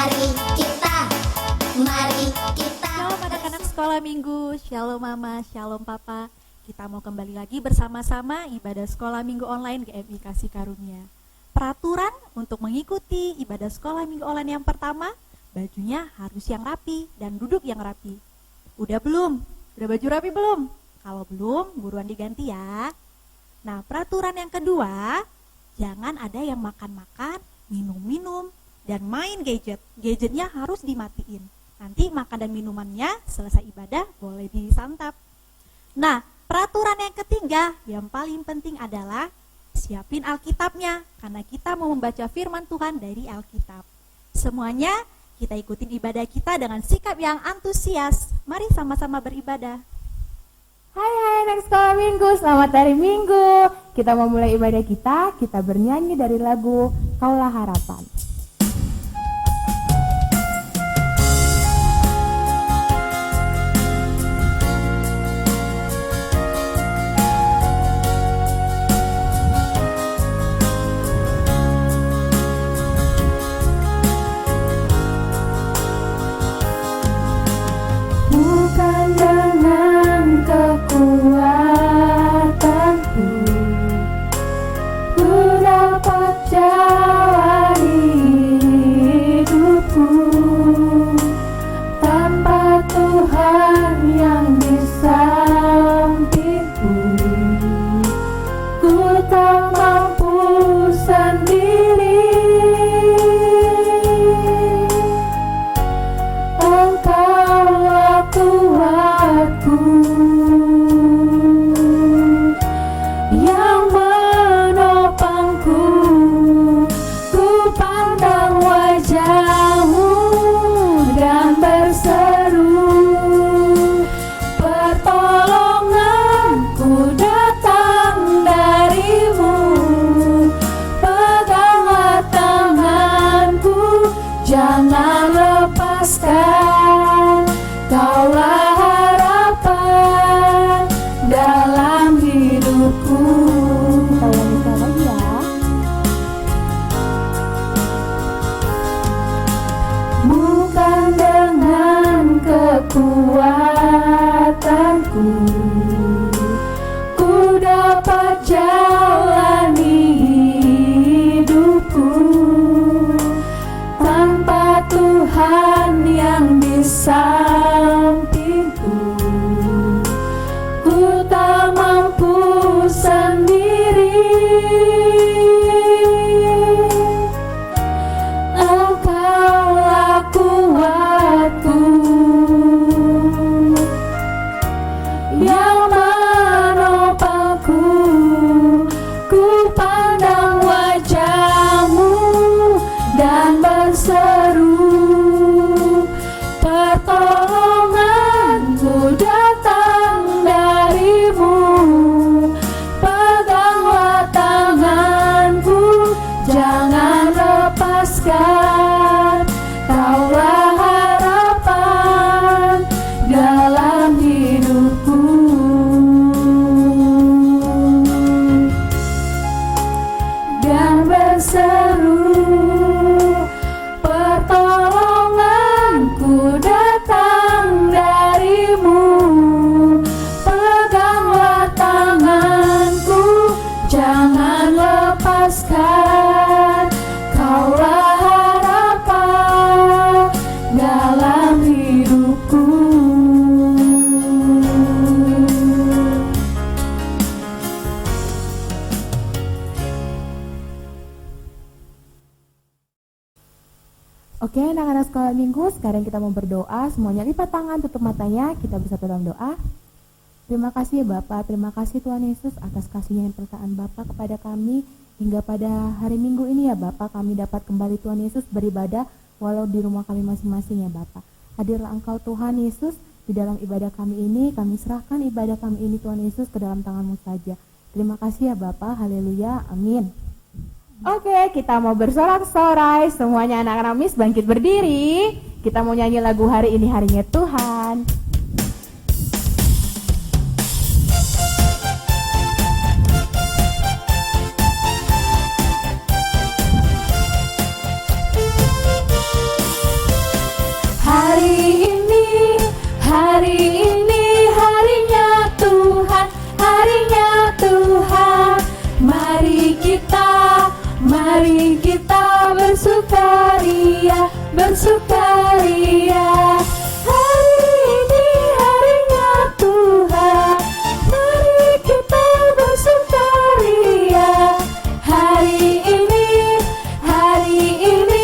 Shalom anak-anak sekolah minggu, shalom mama, shalom papa. Kita mau kembali lagi bersama-sama ibadah sekolah minggu online GMI Kasih Karunia. Peraturan untuk mengikuti ibadah sekolah minggu online yang pertama, bajunya harus yang rapi dan duduk yang rapi. Udah belum? Udah baju rapi belum? Kalau belum, buruan diganti ya. Nah, peraturan yang kedua, jangan ada yang makan-makan, minum-minum, dan main gadget. Gadgetnya harus dimatiin. Nanti makan dan minumannya selesai ibadah boleh disantap. Nah, peraturan yang ketiga yang paling penting adalah siapin Alkitabnya, karena kita mau membaca firman Tuhan dari Alkitab. Semuanya kita ikutin ibadah kita dengan sikap yang antusias. Mari sama-sama beribadah. Hai anak sekolah minggu, selamat hari Minggu. Kita mau mulai ibadah kita bernyanyi dari lagu Kaulah Harapan. Bukan dengan kekuatanku ku dapat jalani hidupku, tanpa Tuhan yang di sampingku ku tak mampu sendiri. Engkaulah kuatku yang menopangku, ku pandang wajah-Mu dan berseru, pertolonganku datang dari-Mu, peganglah tanganku, jangan lepaskan. Kaulah harapan dalam hidupku. Kita ulangi lagi ya. Bukan dengan kekuatanku ku dapat jalani hidupku, tanpa Tuhan yang di sampingku ku tak mampu sendiri. Engkaulah kuatku yang menopangku, ku pandang wajah-Mu dan berseru, pertolonganku datang dari-Mu, peganglah tanganku, jangan lepaskan. Kaulah harapan dalam hidupku. Dan berseru, pertolonganku datang dari-Mu, peganglah tanganku, jangan lepaskan. Kaulah harapan dalam hidupku. Oke anak-anak sekolah minggu, sekarang kita mau berdoa. Semuanya lipat tangan, tutup matanya, kita bersatu dalam doa. Terima kasih ya Bapak, terima kasih Tuhan Yesus atas kasih-Nya yang perkataan Bapak kepada kami. Hingga pada hari Minggu ini ya Bapak, kami dapat kembali Tuhan Yesus beribadah walau di rumah kami masing-masing ya Bapak. Hadirlah Engkau Tuhan Yesus di dalam ibadah kami ini, kami serahkan ibadah kami ini Tuhan Yesus ke dalam tangan-Mu saja. Terima kasih ya Bapak, haleluya, amin. Oke, kita mau bersorak-sorai, semuanya anak-anak Miss bangkit berdiri. Kita mau nyanyi lagu Hari Ini Harinya Tuhan. bersukaria. Hari ini harinya Tuhan, mari kita bersukaria. Hari ini harinya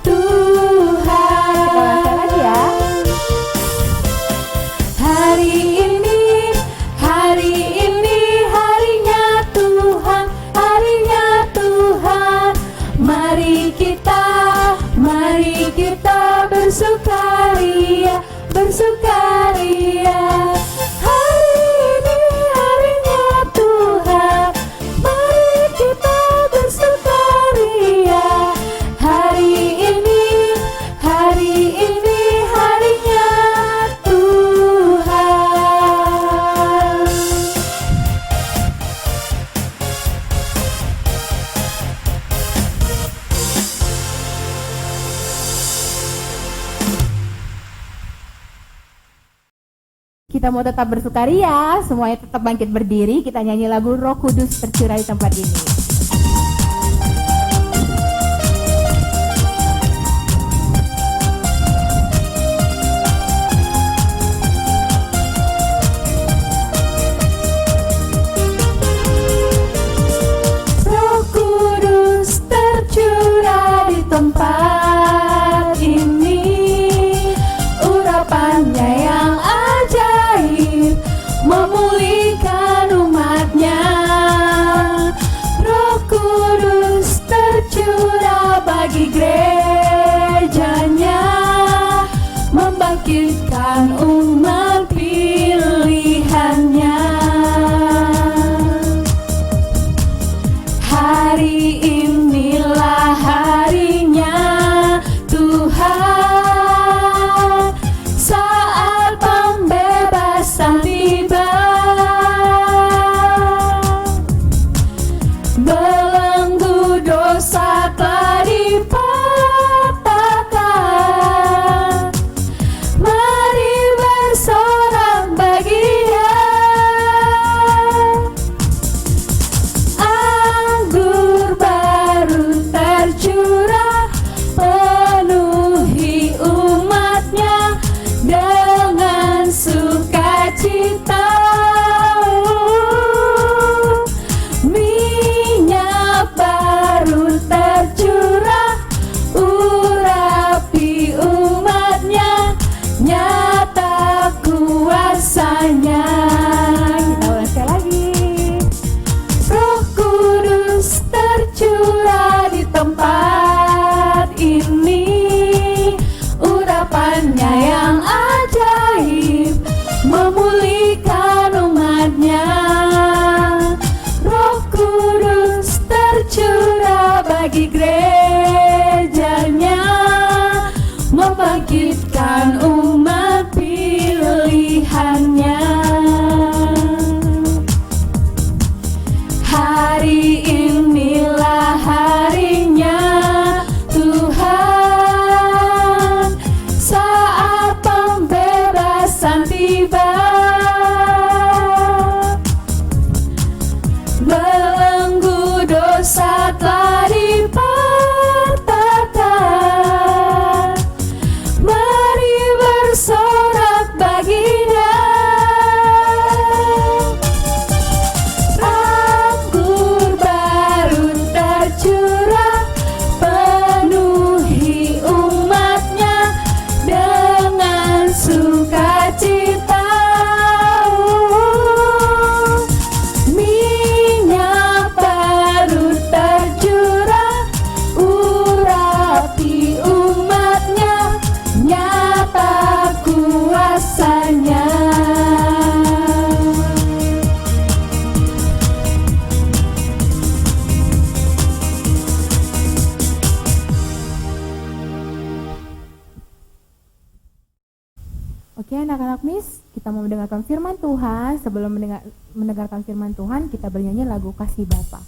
Tuhan. Kita lagi ya. Hari ini harinya Tuhan, harinya Tuhan. Mari kita bersukaria, bersukaria. Hari ini harinya Tuhan, mari kita bersukaria. Hari ini harinya Tuhan. Kita mau tetap bersukaria, semuanya tetap bangkit berdiri, kita nyanyi lagu Roh Kudus tercurah di tempat ini. Roh Kudus tercurah di tempat ini, urapannya yang ajaib memulihkan umatnya. Roh Kudus tercurah bagi gerejanya, membangkitkan umat pilihannya. Hari inilah harinya Tuhan, saat pembebasan tiba. Belenggu dosa telah dipatahkan, mari bersorak bagi Dia. Anggur baru tercurah, penuhi umatnya dengan sukacita. Minyak baru tercurah, urapi umatnya, nyata kuasanya. Kita ulang sekali lagi. Roh Kudus tercurah di tempat ini, urapannya yang ajaib memulihkan umatnya. Roh Kudus tercurah bagi gerejanya, membangkitkan umat pilihannya. Hari inilah harinya Tuhan, saat pembebasan tiba. Belenggu dosa telah dipatahkan, mari bersorak bagi Dia. Anggur baru tercurah, penuhi umatnya dengan sukacita. Minyak baru tercurah, urapi umatnya, nyata kuasanya. Oke anak-anak Miss, kita mau mendengarkan firman Tuhan. Sebelum mendengarkan firman Tuhan, kita bernyanyi lagu Kasih Bapa.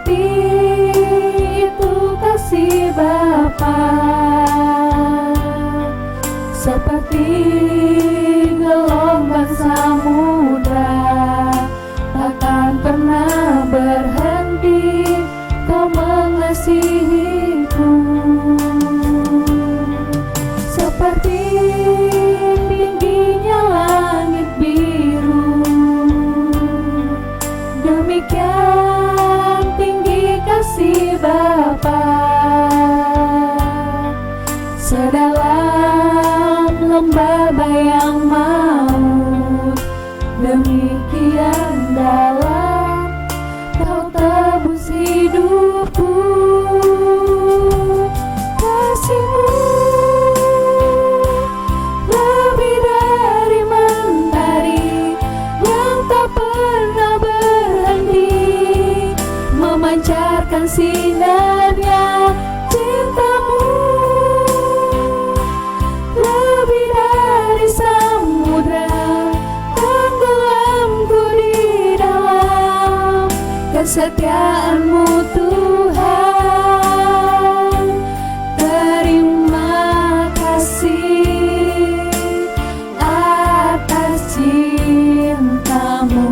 seperti itu kasih Bapa, seperti gelombang samudra, takkan pernah berhenti Kau mengasihiku. Seperti tingginya langit biru, demikian tinggi kasih Bapa. Sedalam lembah bayang maut, demikian dalam Kau tebus hidupku. Kasih-Mu lebih dari mentari yang tak pernah berhenti, memancarkan sinarnya. Cinta-Mu lebih dari samudra, tenggelamku di dalam kesetiaan-Mu Tuhan. Terima kasih atas cinta-Mu.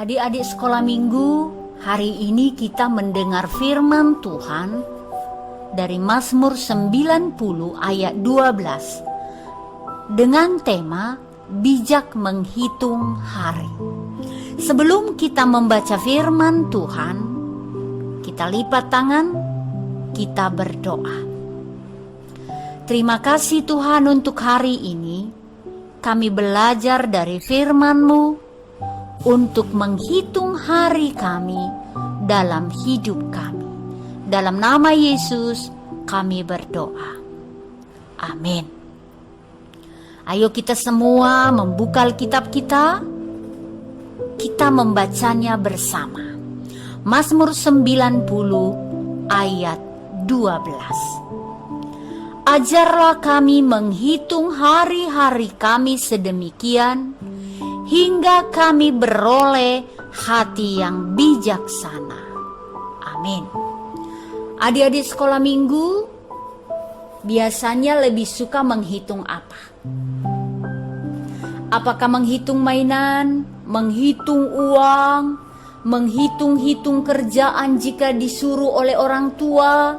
Adik-adik sekolah minggu, hari ini kita mendengar firman Tuhan dari Mazmur 90 ayat 12 dengan tema bijak menghitung hari. Sebelum kita membaca firman Tuhan, kita lipat tangan, kita berdoa. Terima kasih Tuhan untuk hari ini. Kami belajar dari firman-Mu untuk menghitung hari kami dalam hidup kami. Dalam nama Yesus kami berdoa. Amin. Ayo kita semua membuka Alkitab kita. Kita membacanya bersama. Mazmur 90 ayat 12. Ajarlah kami menghitung hari-hari kami sedemikian, hingga kami beroleh hati yang bijaksana. Amin. Adik-adik sekolah minggu biasanya lebih suka menghitung apa? Apakah menghitung mainan, menghitung uang, menghitung-hitung kerjaan jika disuruh oleh orang tua,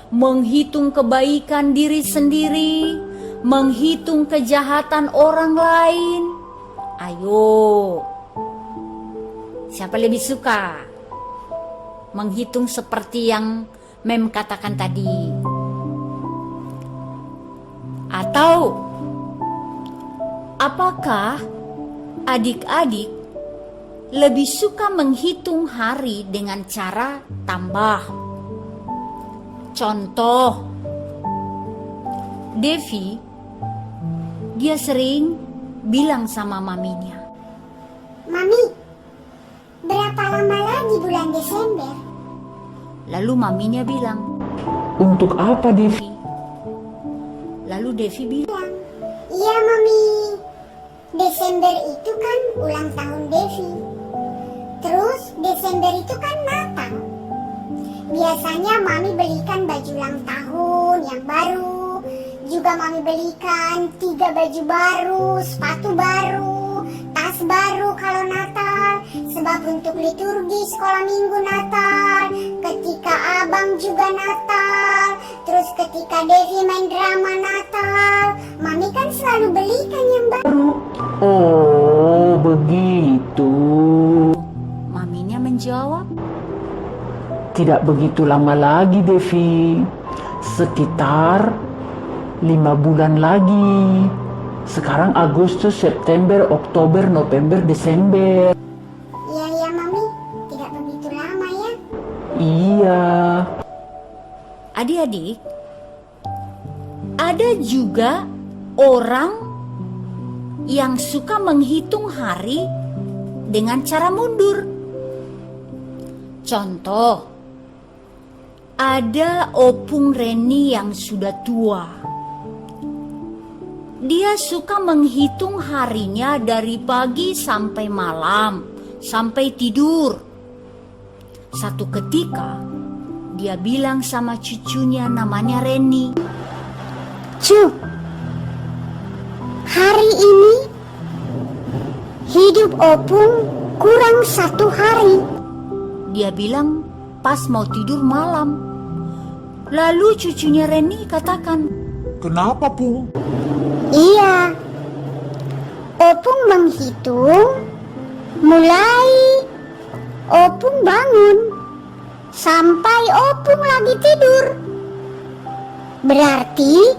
menghitung kebaikan diri sendiri, menghitung kejahatan orang lain? Ayo, siapa lebih suka menghitung seperti yang Mem katakan tadi? Atau apakah adik-adik lebih suka menghitung hari dengan cara tambah? Contoh, Devi, dia sering bilang sama maminya, Mami, berapa lama lagi bulan Desember? Lalu maminya bilang, Untuk apa, Devi? lalu Devi bilang, Iya Mami, Desember itu kan ulang tahun Devi. Terus Desember itu kan Natal. Biasanya Mami belikan baju ulang tahun yang baru. Juga Mami belikan 3 baju baru, sepatu baru, tas baru kalau Natal. Sebab untuk liturgi sekolah minggu Natal, ketika Abang juga Natal, terus ketika Devi main drama Natal, Mami kan selalu belikan yang baru. Oh, begitu. maminya menjawab, Tidak begitu lama lagi, Devi. Sekitar 5 bulan lagi. Sekarang Agustus, September, Oktober, November, Desember. Iya Mami, tidak begitu lama ya. Iya. adik-adik, ada juga orang yang suka menghitung hari dengan cara mundur. Contoh, ada Opung Reni yang sudah tua. Dia suka menghitung harinya dari pagi sampai malam, sampai tidur. Satu ketika, dia bilang sama cucunya namanya Reni, Cu, hari ini hidup Opung kurang 1 hari. dia bilang pas mau tidur malam. Lalu cucunya Reni katakan, Kenapa, Pung? Iya, Opung menghitung mulai Opung bangun sampai Opung lagi tidur. Berarti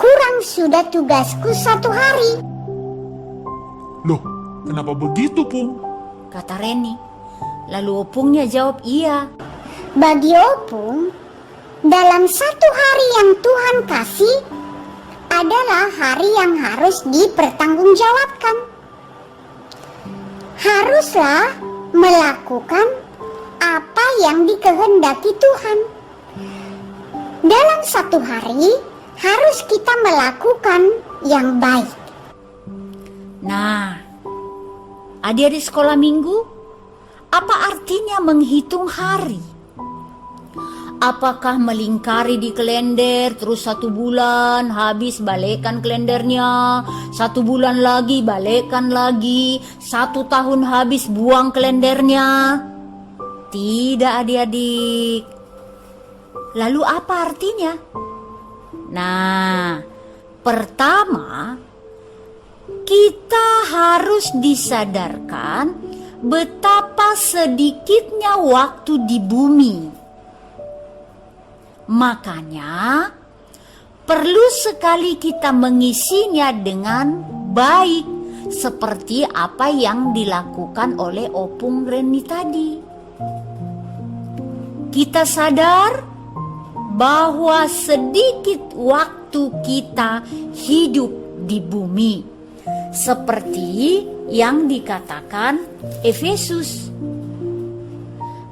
kurang sudah tugasku 1 hari. Loh, kenapa begitu, Pung? kata Reni. Lalu Opungnya jawab iya. Bagi Opung, dalam 1 hari yang Tuhan kasih adalah hari yang harus dipertanggungjawabkan. Haruslah melakukan apa yang dikehendaki Tuhan. Dalam 1 hari harus kita melakukan yang baik. Nah, adik-adik sekolah minggu, apa artinya menghitung hari? Apakah melingkari di kalender terus 1 bulan habis balikkan kalendernya, 1 bulan lagi balikkan lagi, 1 tahun habis buang kalendernya? Tidak adik-adik. Lalu apa artinya? Nah, pertama kita harus disadarkan betapa sedikitnya waktu di bumi. Makanya perlu sekali kita mengisinya dengan baik, seperti apa yang dilakukan oleh Opung Reni tadi. Kita sadar bahwa sedikit waktu kita hidup di bumi, seperti yang dikatakan Efesus.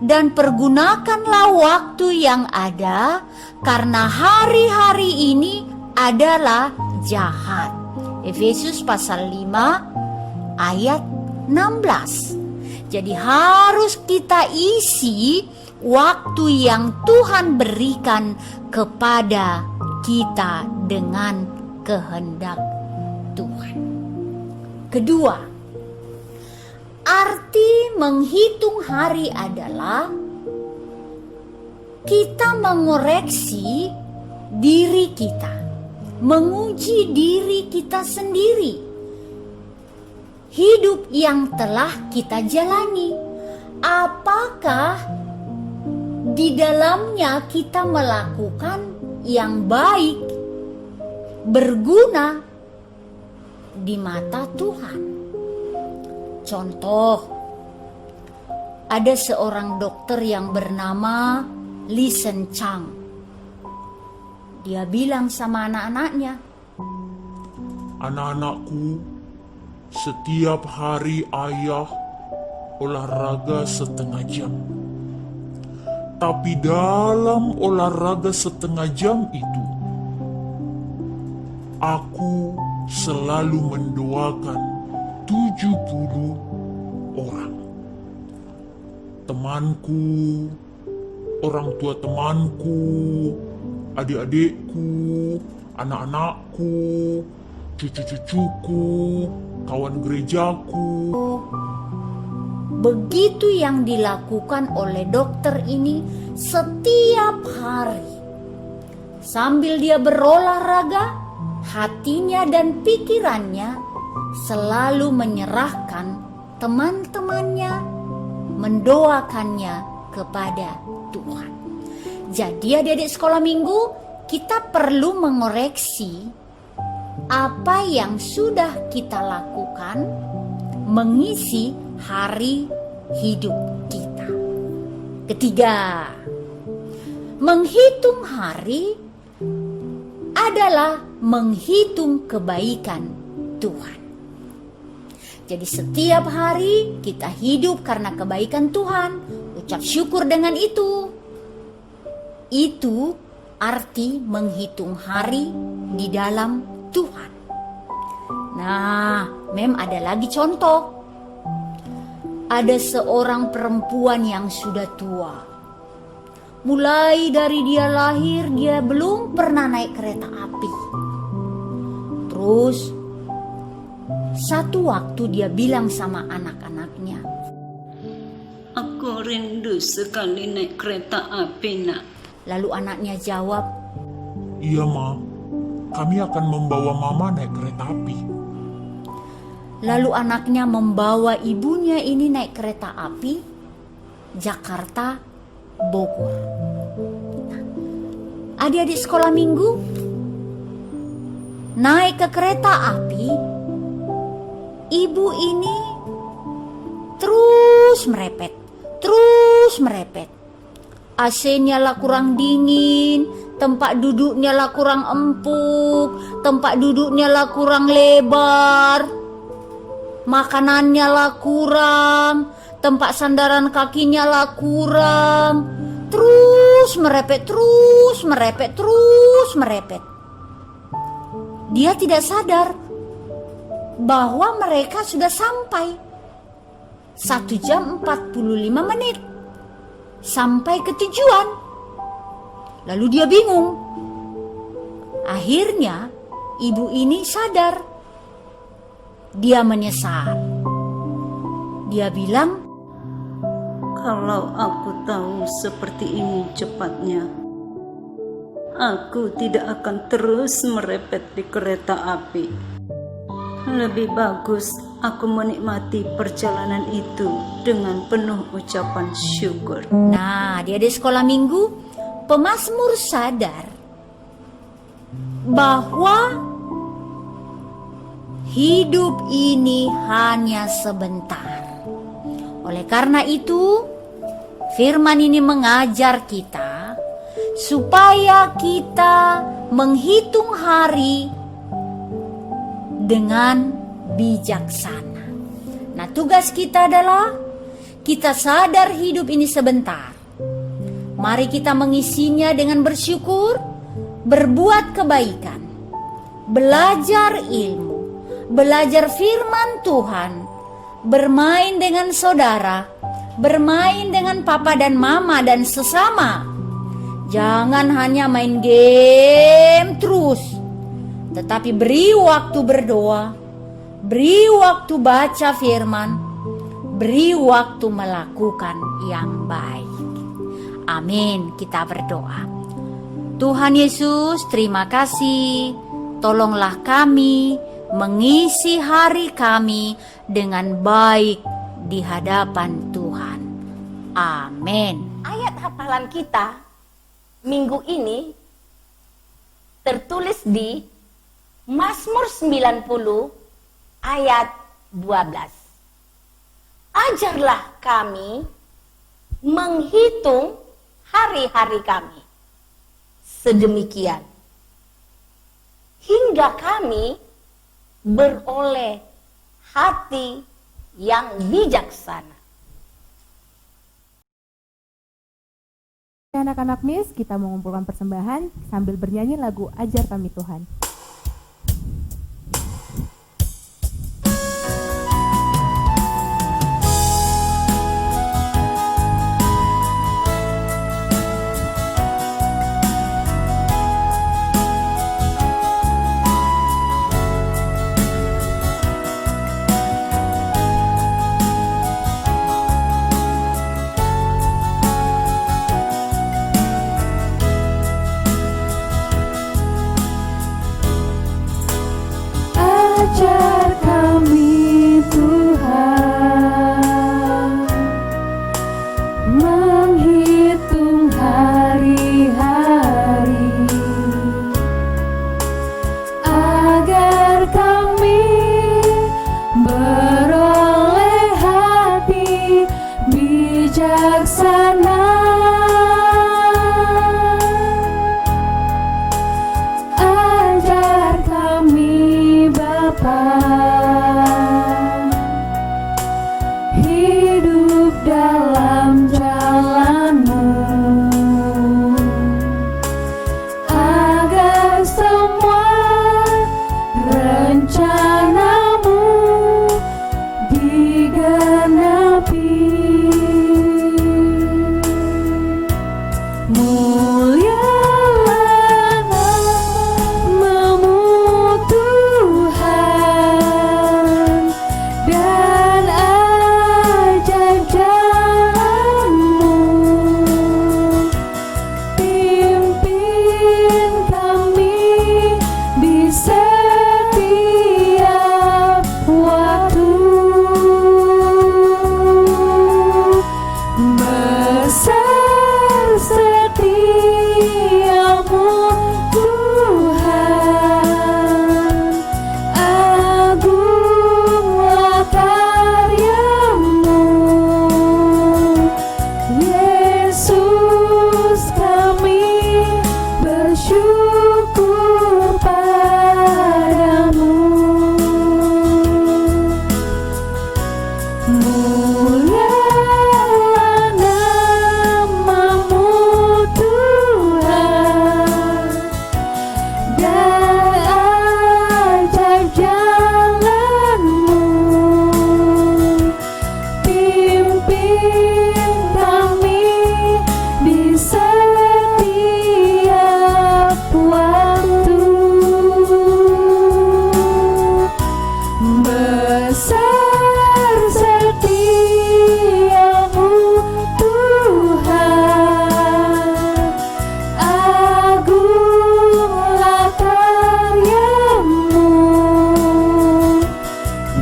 Dan pergunakanlah waktu yang ada, karena hari-hari ini adalah jahat. Efesus pasal 5 ayat 16. Jadi harus kita isi waktu yang Tuhan berikan kepada kita dengan kehendak Tuhan. Kedua, arti menghitung hari adalah kita mengoreksi diri kita, menguji diri kita sendiri. Hidup yang telah kita jalani, apakah di dalamnya kita melakukan yang baik, berguna di mata Tuhan? Contoh, ada seorang dokter yang bernama Li Sen Chang. Dia bilang sama anak-anaknya, Anak-anakku, setiap hari ayah olahraga 1/2 jam. Tapi dalam olahraga 1/2 jam itu, aku selalu mendoakan 70 orang. Temanku, orang tua temanku, adik-adikku, anak-anakku, cucu-cucuku, kawan gerejaku. begitu yang dilakukan oleh dokter ini setiap hari. Sambil dia berolahraga, hatinya dan pikirannya selalu menyerahkan teman-temannya, mendoakannya kepada Tuhan. Jadi adik-adik sekolah minggu, kita perlu mengoreksi apa yang sudah kita lakukan mengisi hari hidup kita. Ketiga, menghitung hari adalah menghitung kebaikan Tuhan. Jadi setiap hari kita hidup karena kebaikan Tuhan, mengucap syukur dengan itu. Itu arti menghitung hari di dalam Tuhan. Nah, Mem ada lagi contoh. Ada seorang perempuan yang sudah tua. Mulai dari dia lahir, dia belum pernah naik kereta api. Terus, satu waktu dia bilang sama anak-anaknya, Aku rindu sekali naik kereta api, nak. lalu anaknya jawab, Iya, Ma. Kami akan membawa Mama naik kereta api. lalu anaknya membawa ibunya ini naik kereta api Jakarta Bogor. Nah, adik-adik sekolah minggu naik ke kereta api, ibu ini terus merepet. AC-nya lah kurang dingin, tempat duduknya lah kurang empuk, tempat duduknya lah kurang lebar, makanannya lah kurang, tempat sandaran kakinya lah kurang. Terus merepet. Dia tidak sadar bahwa mereka sudah sampai 1 jam 45 menit sampai ke tujuan. Lalu dia bingung. Akhirnya ibu ini sadar. Dia menyesal. Dia bilang, Kalau aku tahu seperti ini cepatnya, aku tidak akan terus merepet di kereta api. Lebih bagus aku menikmati perjalanan itu dengan penuh ucapan syukur. nah, dia di sekolah minggu, pemazmur sadar bahwa hidup ini hanya sebentar. Oleh karena itu, firman ini mengajar kita supaya kita menghitung hari dengan bijaksana. Nah, tugas kita adalah kita sadar hidup ini sebentar. Mari kita mengisinya dengan bersyukur, berbuat kebaikan, belajar ilmu, belajar firman Tuhan, bermain dengan saudara, bermain dengan papa dan mama dan sesama. Jangan hanya main game terus, tetapi beri waktu berdoa, beri waktu baca firman, beri waktu melakukan yang baik. Amin. Kita berdoa. Tuhan Yesus, terima kasih. Tolonglah kami mengisi hari kami dengan baik di hadapan Tuhan. Amin. Ayat hafalan kita minggu ini tertulis di Mazmur 90 ayat 12. Ajarlah kami menghitung hari-hari kami sedemikian hingga kami beroleh hati yang bijaksana. Anak-anak Miss, kita mengumpulkan persembahan sambil bernyanyi lagu Ajar Kami Tuhan. kami di setiap waktu. Besar setiamu Tuhan, agunglah karyamu.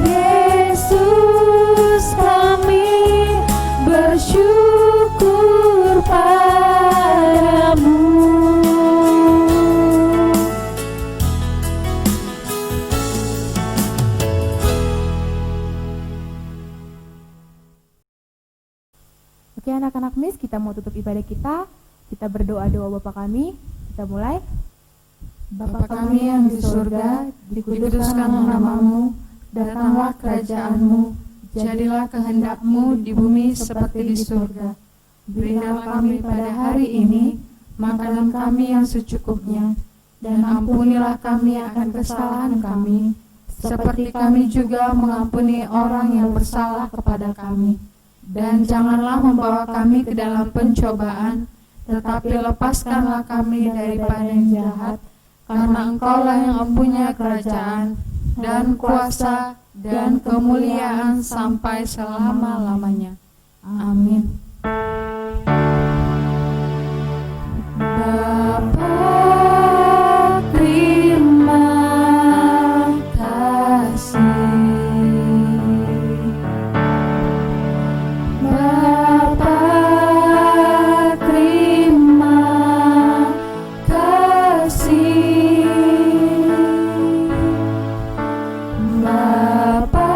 Yesus, kami bersyukur padamu. Oke anak-anak Miss, kita mau tutup ibadah kita. Kita berdoa doa Bapa kami. Kita mulai. Bapa kami yang di surga, dikuduskanlah namamu, datanglah kerajaanmu, jadilah kehendakmu di bumi seperti di surga. Berilah kami pada hari ini makanan kami yang secukupnya, dan ampunilah kami akan kesalahan kami, seperti kami juga mengampuni orang yang bersalah kepada kami. Dan janganlah membawa kami ke dalam pencobaan, tetapi lepaskanlah kami daripada yang jahat, karena Engkaulah yang mempunyai kerajaan, dan kuasa, dan kemuliaan sampai selama-lamanya. Amin. Bapa, terima kasih. Bapa, terima kasih. Bapa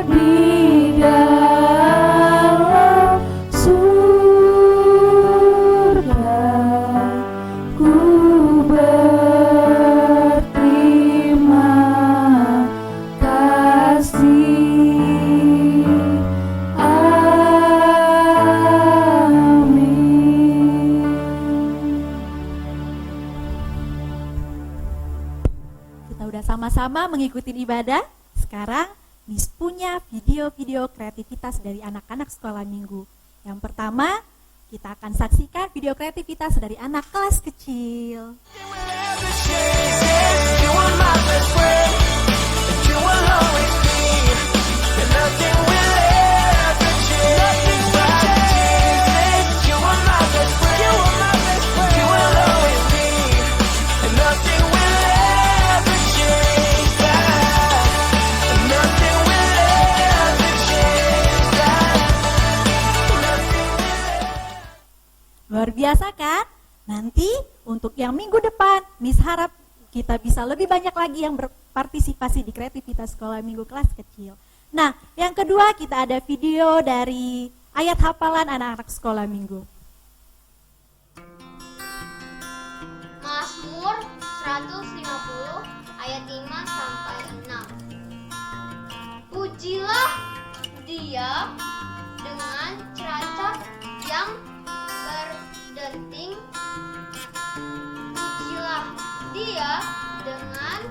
di dalam surga, ku berterima kasih. Amin. Kita udah sama-sama mengikuti ibadah. Sekarang Miss punya video-video kreativitas dari anak-anak sekolah minggu. Yang pertama, kita akan saksikan video kreativitas dari anak kelas kecil. Luar biasa kan? Nanti untuk yang minggu depan, Miss harap kita bisa lebih banyak lagi yang berpartisipasi di kreativitas sekolah minggu kelas kecil. Nah, yang kedua kita ada video dari ayat hafalan anak-anak sekolah minggu. Mazmur 150 ayat 5 sampai 6. Pujilah Dia dengan ceracap yang berdenting. Pujilah Dia dengan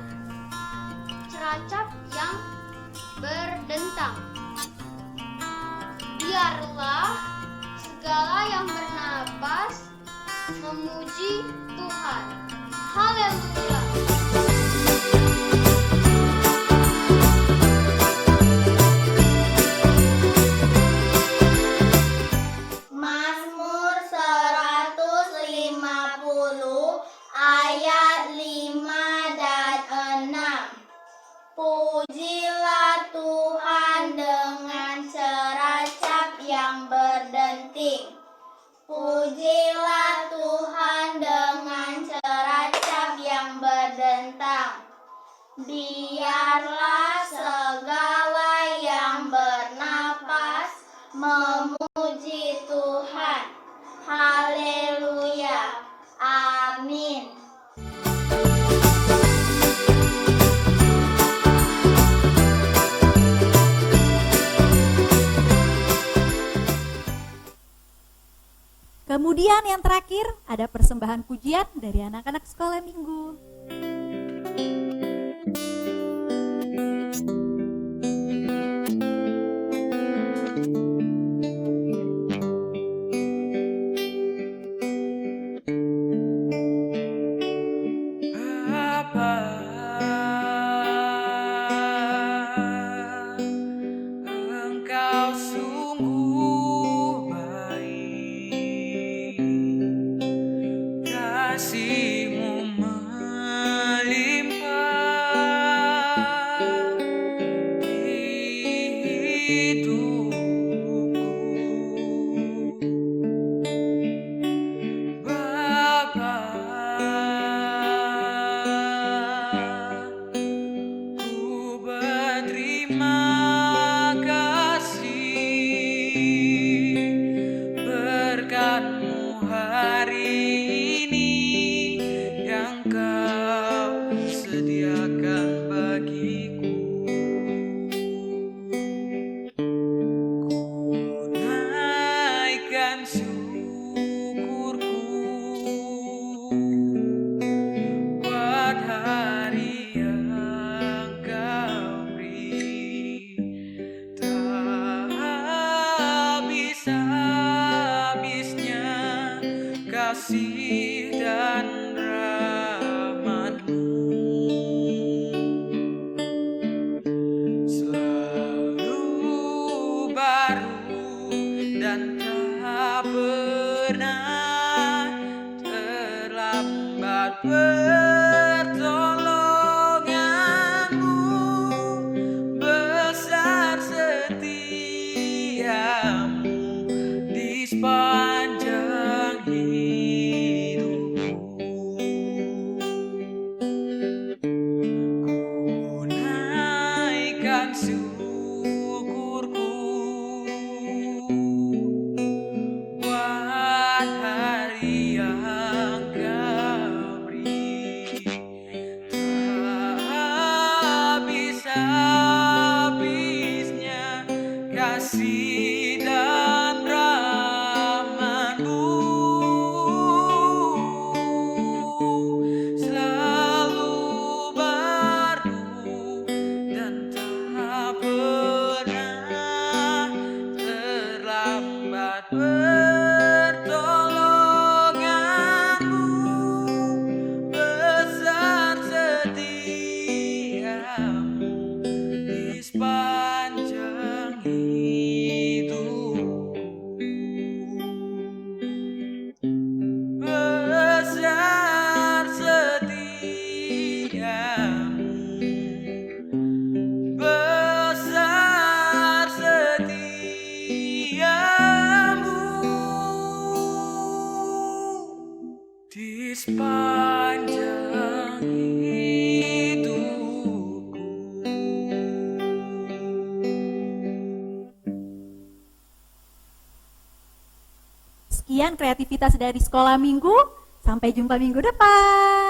ceracap yang berdentang. Biarlah segala yang bernapas memuji Tuhan. Haleluya. Mazmur 150 ayat 5 dan 6. Pujilah Tuhan dengan ceracap yang berdenting. Pujilah Tuhan dengan ceracap yang berdentang. Biarlah segala yang bernapas memuji Tuhan. Haleluya. Amin. Kemudian yang terakhir ada persembahan pujian dari anak-anak sekolah minggu. berkat-Mu hari ini yang Kau sediakan bagiku. Ku naikkan syukurku buat hari yang Kau beri. Tak habis-habisnya kasih dan rahmat-Mu, selalu baru dan tak pernah terlambat. Pertolongan-Mu besar, setia-Mu di sepanjang hidupku. Ku naikkan syukurku buat hari yang Kau beri. Tak habis-habisnya kasih dan rahmat-Mu, selalu baru dan tak pernah terlambat. Pertolongan-Mu besar, setia-Mu di sepanjang hidupku. Besar setia-Mu, besar setia-Mu di sepanjang hidupku. Sekian kreativitas dari Sekolah Minggu. Sampai jumpa minggu depan.